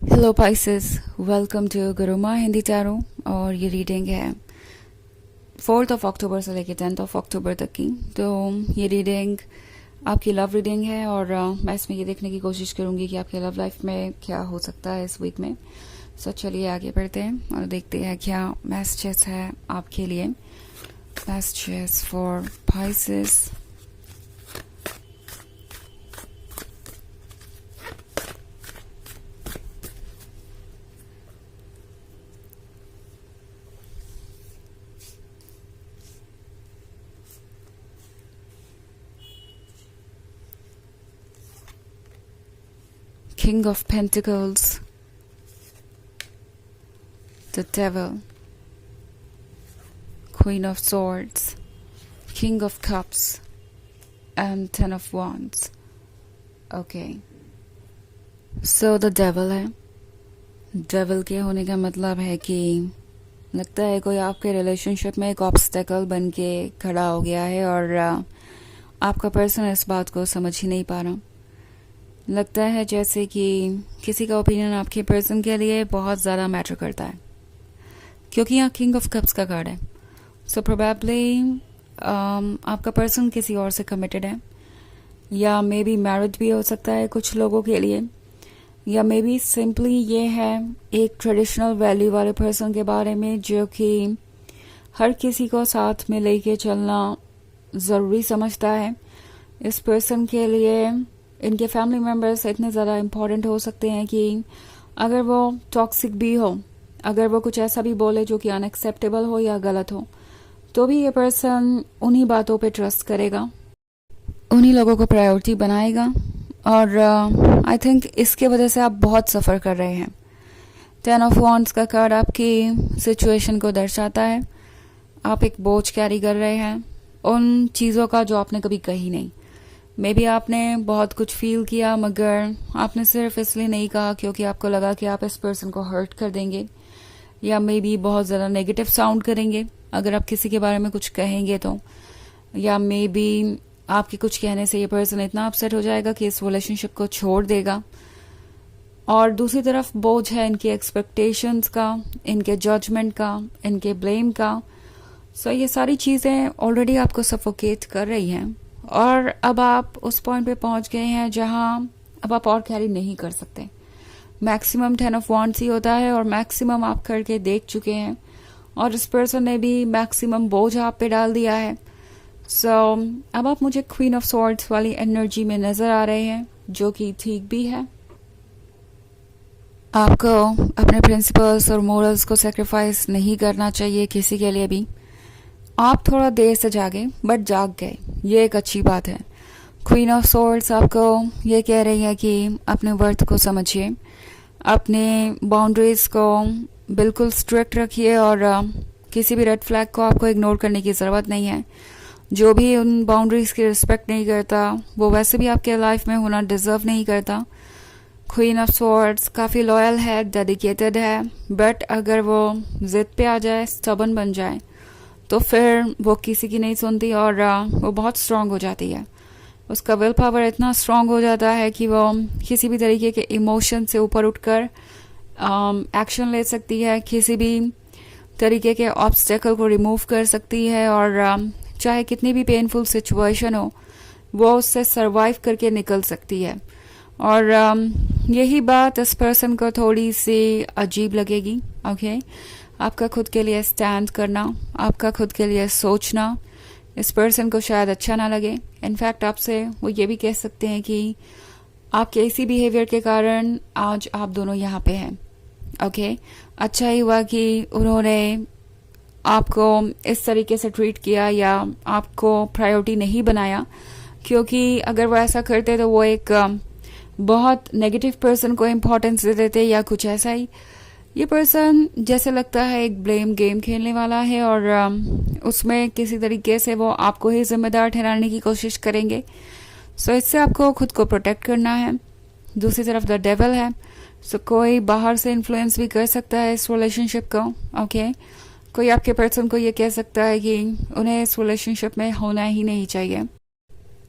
Hello Pisces, welcome to Gurumaa Hindi tarot. और ये reading है 4 अक्टूबर से लेकर 10 अक्टूबर तक की। तो ये रीडिंग आपकी लव रीडिंग है और मैं इसमें ये देखने की कोशिश करूँगी कि आपके लव लाइफ में क्या हो सकता है इस वीक में। सो चलिए आगे बढ़ते हैं और देखते हैं क्या मैसेजेस है आपके लिए। Messages for Pisces. King of Pentacles, the Devil, Queen of Swords, King of Cups, and Ten of Wands. Okay. So the Devil है। Devil के होने का मतलब है कि लगता है कोई आपके रिलेशनशिप में एक ऑब्स्टेकल बन के खड़ा हो गया है और आपका पर्सन इस बात को समझ ही नहीं पा रहा। लगता है जैसे कि किसी का ओपिनियन आपके पर्सन के लिए बहुत ज़्यादा मैटर करता है, क्योंकि यहाँ किंग ऑफ कप्स का कार्ड है। सो प्रोबेबली आपका पर्सन किसी और से कमिटेड है, या मे बी मैरिड भी हो सकता है कुछ लोगों के लिए, या मे बी सिंपली ये है एक ट्रेडिशनल वैल्यू वाले पर्सन के बारे में जो कि हर किसी को साथ में लेके चलना ज़रूरी समझता है। इस पर्सन के लिए इनके फैमिली मेम्बर्स इतने ज़्यादा इम्पोर्टेंट हो सकते हैं कि अगर वो टॉक्सिक भी हो, अगर वो कुछ ऐसा भी बोले जो कि अनएक्सेप्टेबल हो या गलत हो, तो भी ये पर्सन उन्हीं बातों पे ट्रस्ट करेगा, उन्हीं लोगों को प्रायोरिटी बनाएगा। और आई थिंक इसके वजह से आप बहुत सफ़र कर रहे हैं। 10 ऑफ वॉन्ड्स का कार्ड आपकी सिचुएशन को दर्शाता है। आप एक बोझ कैरी कर रहे हैं उन चीज़ों का जो आपने कभी कही नहीं। मे बी आपने बहुत कुछ फील किया, मगर आपने सिर्फ इसलिए नहीं कहा क्योंकि आपको लगा कि आप इस पर्सन को हर्ट कर देंगे, या मे बी बहुत ज़्यादा नेगेटिव साउंड करेंगे अगर आप किसी के बारे में कुछ कहेंगे तो, या मे बी आपके कुछ कहने से ये पर्सन इतना अपसेट हो जाएगा कि इस रिलेशनशिप को छोड़ देगा। और दूसरी तरफ बोझ है इनकी एक्सपेक्टेशंस का, इनके जजमेंट का, इनके ब्लेम का। सो ये सारी चीज़ें ऑलरेडी आपको सफोकेट कर रही हैं और अब आप उस पॉइंट पे पहुंच गए हैं जहां अब आप और कैरी नहीं कर सकते। मैक्सिमम 10 ऑफ वॉन्ड्स ही होता है और मैक्सिमम आप करके देख चुके हैं और इस पर्सन ने भी मैक्सिमम बोझ आप पे डाल दिया है। सो अब आप मुझे क्वीन ऑफ स्वॉर्ड्स वाली एनर्जी में नजर आ रहे हैं, जो कि ठीक भी है। आपको अपने प्रिंसिपल्स और मोरल्स को सेक्रीफाइस नहीं करना चाहिए किसी के लिए भी। आप थोड़ा देर से जागे बट जाग गए, ये एक अच्छी बात है। क्वीन ऑफ सोर्ड्स आपको ये कह रही है कि अपने वर्थ को समझिए, अपने बाउंड्रीज को बिल्कुल स्ट्रिक्ट रखिए और किसी भी रेड फ्लैग को आपको इग्नोर करने की ज़रूरत नहीं है। जो भी उन बाउंड्रीज की रिस्पेक्ट नहीं करता वो वैसे भी आपके लाइफ में होना डिज़र्व नहीं करता। क्वीन ऑफ सोर्ड्स काफ़ी लॉयल है, डेडिकेटेड है, बट अगर वो जिद पे आ जाए, स्टबन बन जाए, तो फिर वो किसी की नहीं सुनती और वो बहुत स्ट्रांग हो जाती है। उसका विल पावर इतना स्ट्रांग हो जाता है कि वो किसी भी तरीके के इमोशन से ऊपर उठकर एक्शन ले सकती है, किसी भी तरीके के ऑब्स्टेकल को रिमूव कर सकती है और चाहे कितनी भी पेनफुल सिचुएशन हो वो उससे सरवाइव करके निकल सकती है। और यही बात इस पर्सन को थोड़ी सी अजीब लगेगी। ओके, आपका खुद के लिए स्टैंड करना, आपका खुद के लिए सोचना इस पर्सन को शायद अच्छा ना लगे। इनफैक्ट आपसे वो ये भी कह सकते हैं कि आपके इसी बिहेवियर के कारण आज आप दोनों यहाँ पे हैं। ओके, अच्छा ही हुआ कि उन्होंने आपको इस तरीके से ट्रीट किया या आपको प्रायोरिटी नहीं बनाया, क्योंकि अगर वो ऐसा करते तो वो एक बहुत नेगेटिव पर्सन को इम्पोर्टेंस दे देते या कुछ ऐसा ही। ये पर्सन जैसे लगता है एक ब्लेम गेम खेलने वाला है और उसमें किसी तरीके से वो आपको ही जिम्मेदार ठहराने की कोशिश करेंगे। सो इससे आपको खुद को प्रोटेक्ट करना है। दूसरी तरफ द डेविल है। सो कोई बाहर से इन्फ्लुएंस भी कर सकता है इस रिलेशनशिप को। ओके, कोई आपके पर्सन को ये कह सकता है कि उन्हें इस रिलेशनशिप में होना ही नहीं चाहिए,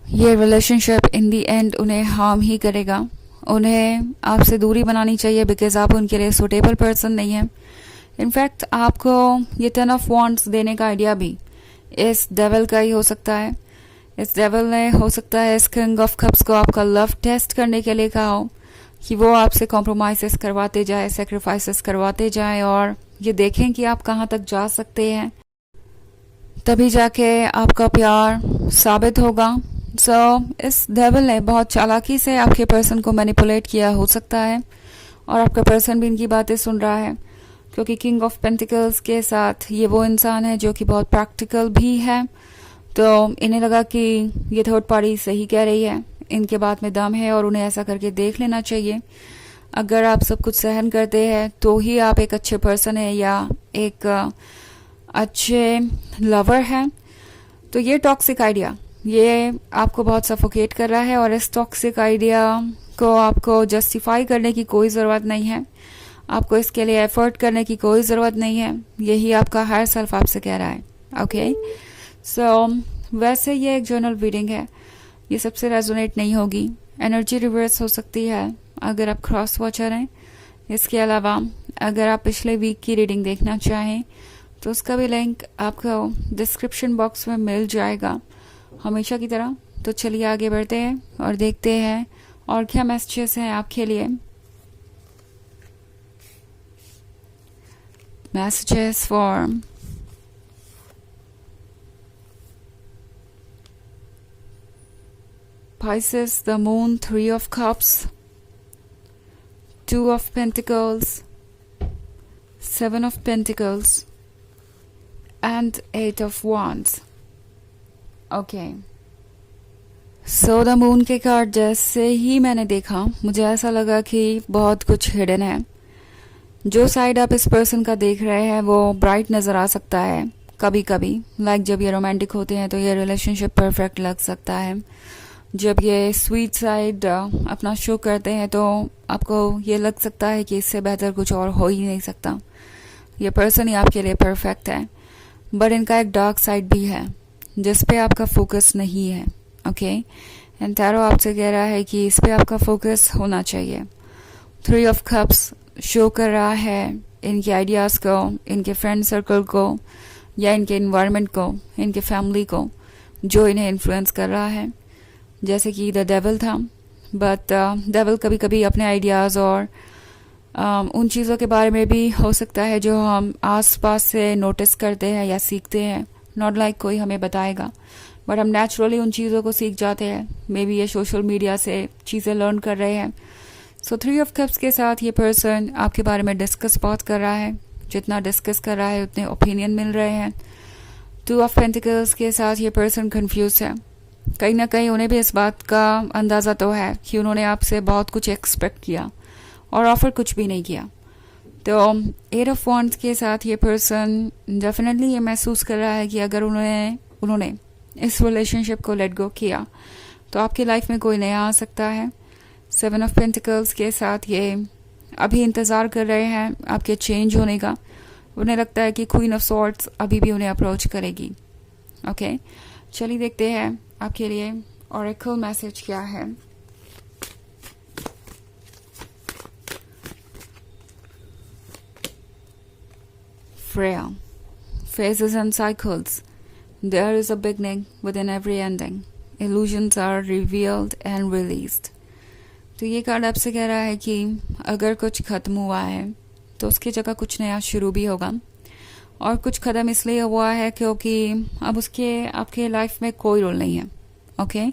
ये रिलेशनशिप इन दी एंड उन्हें हार्म ही करेगा। उन्हें आपसे दूरी बनानी चाहिए बिकॉज आप उनके लिए सूटेबल पर्सन नहीं है। इनफैक्ट आपको ये 10 ऑफ वॉन्ड्स देने का आइडिया भी इस डेविल का ही हो सकता है। इस डेविल ने हो सकता है इस किंग ऑफ कप्स को आपका लव टेस्ट करने के लिए कहा हो कि वो आपसे कॉम्प्रोमाइज़ करवाते जाए, सेक्रीफाइसेस करवाते जाए और ये देखें कि आप कहाँ तक जा सकते हैं, तभी जाके आपका प्यार साबित होगा। इस डेविल ने बहुत चालाकी से आपके पर्सन को मैनिपुलेट किया हो सकता है और आपका पर्सन भी इनकी बातें सुन रहा है, क्योंकि किंग ऑफ पेंटिकल्स के साथ ये वो इंसान है जो कि बहुत प्रैक्टिकल भी है। तो इन्हें लगा कि ये थर्ड पार्टी सही कह रही है, इनके बात में दम है और उन्हें ऐसा करके देख लेना चाहिए। अगर आप सब कुछ सहन करते हैं तो ही आप एक अच्छे पर्सन है या एक अच्छे लवर हैं। तो ये टॉक्सिक आइडिया ये आपको बहुत सफोकेट कर रहा है और इस टॉक्सिक आइडिया को आपको जस्टिफाई करने की कोई ज़रूरत नहीं है, आपको इसके लिए एफर्ट करने की कोई ज़रूरत नहीं है। यही आपका हायर सेल्फ आपसे कह रहा है। ओके वैसे ये एक जर्नल रीडिंग है, ये सबसे रेजोनेट नहीं होगी, एनर्जी रिवर्स हो सकती है अगर आप क्रॉस वॉचर हैं। इसके अलावा अगर आप पिछले वीक की रीडिंग देखना चाहें तो उसका भी लिंक आपको डिस्क्रिप्शन बॉक्स में मिल जाएगा हमेशा की तरह। तो चलिए आगे बढ़ते हैं और देखते हैं और क्या मैसेजेस हैं आपके लिए। Messages for Pisces, the moon, 3 of cups, 2 of pentacles, 7 of pentacles and 8 of wands. Okay. So the moon के कार्ड जैसे ही मैंने देखा मुझे ऐसा लगा कि बहुत कुछ हिडन है। जो साइड आप इस पर्सन का देख रहे हैं वो ब्राइट नज़र आ सकता है कभी कभी, लाइक जब ये रोमांटिक होते हैं तो ये रिलेशनशिप परफेक्ट लग सकता है। जब ये स्वीट साइड अपना शो करते हैं तो आपको ये लग सकता है कि इससे बेहतर कुछ और हो ही नहीं सकता, ये पर्सन ही आपके लिए परफेक्ट है। बट इनका एक डार्क साइड भी है जिस पे आपका फोकस नहीं है। ओके एंड टैरो आपसे कह रहा है कि इस पे आपका फोकस होना चाहिए। 3 ऑफ कप्स शो कर रहा है इनके आइडियाज़ को, इनके फ्रेंड सर्कल को या इनके इन्वायरमेंट को, इनके फैमिली को जो इन्हें इन्फ्लुएंस कर रहा है। जैसे कि द डेविल था, बट डेविल कभी कभी अपने आइडियाज़ और उन चीज़ों के बारे में भी हो सकता है जो हम आसपास से नोटिस करते हैं या सीखते हैं, नॉट लाइक कोई हमें बताएगा, बट हम नेचुरली उन चीज़ों को सीख जाते हैं। मे बी ये सोशल मीडिया से चीज़ें लर्न कर रहे हैं। सो 3 ऑफ कप्स के साथ ये पर्सन आपके बारे में डिस्कस बहुत कर रहा है, जितना डिस्कस कर रहा है उतने ओपिनियन मिल रहे हैं। 2 ऑफ पेंटिकल्स के साथ ये पर्सन कंफ्यूज है, कहीं ना कहीं उन्हें भी इस बात का अंदाज़ा तो है कि उन्होंने आपसे बहुत कुछ एक्सपेक्ट किया और ऑफर कुछ भी नहीं किया। तो 8 ऑफ वॉन्ड्स के साथ ये पर्सन डेफिनेटली ये महसूस कर रहा है कि अगर उन्होंने इस रिलेशनशिप को लेट गो किया तो आपकी लाइफ में कोई नया आ सकता है। 7 ऑफ पेंटिकल्स के साथ ये अभी इंतज़ार कर रहे हैं आपके चेंज होने का। उन्हें लगता है कि क्वीन ऑफ सॉर्ड्स अभी भी उन्हें अप्रोच करेगी। ओके चलिए देखते हैं आपके लिए ऑरेकल मैसेज क्या है। Freya, phases and cycles. There is a beginning within every ending. Illusions are revealed and released. तो ये कार्ड आपसे कह रहा है कि अगर कुछ खत्म हुआ है तो उसकी जगह कुछ नया शुरू भी होगा, और कुछ खत्म इसलिए हुआ है क्योंकि अब उसके आपके लाइफ में कोई रोल नहीं है। ओके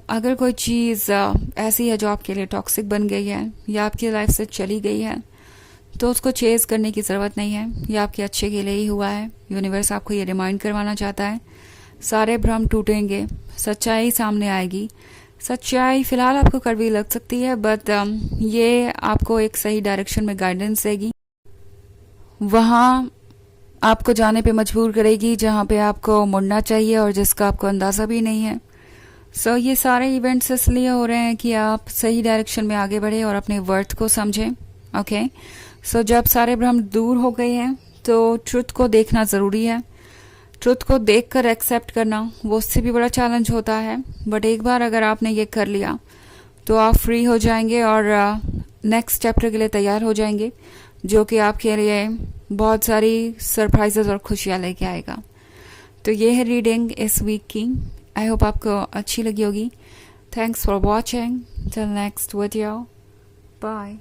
अगर कोई चीज़ ऐसी है जो आपके लिए टॉक्सिक बन गई है या आपकी लाइफ से चली गई है तो उसको चेज करने की ज़रूरत नहीं है, ये आपके अच्छे के लिए ही हुआ है। यूनिवर्स आपको ये रिमाइंड करवाना चाहता है सारे भ्रम टूटेंगे, सच्चाई सामने आएगी। सच्चाई फ़िलहाल आपको कड़वी लग सकती है बट ये आपको एक सही डायरेक्शन में गाइडेंस देगी, वहाँ आपको जाने पे मजबूर करेगी जहाँ पे आपको मुड़ना चाहिए और जिसका आपको अंदाज़ा भी नहीं है। ये सारे इवेंट्स इसलिए हो रहे हैं कि आप सही डायरेक्शन में आगे बढ़े और अपने वर्थ को समझें। ओके जब सारे भ्रम दूर हो गए हैं तो ट्रुथ को देखना ज़रूरी है। ट्रुथ को देखकर एक्सेप्ट करना वो उससे भी बड़ा चैलेंज होता है, बट एक बार अगर आपने ये कर लिया तो आप फ्री हो जाएंगे और नेक्स्ट चैप्टर के लिए तैयार हो जाएंगे, जो कि आपके लिए बहुत सारी सरप्राइजेस और खुशियाँ लेके आएगा। तो ये है रीडिंग इस वीक की। आई होप आपको अच्छी लगी होगी। Thanks for watching. Till next video, bye.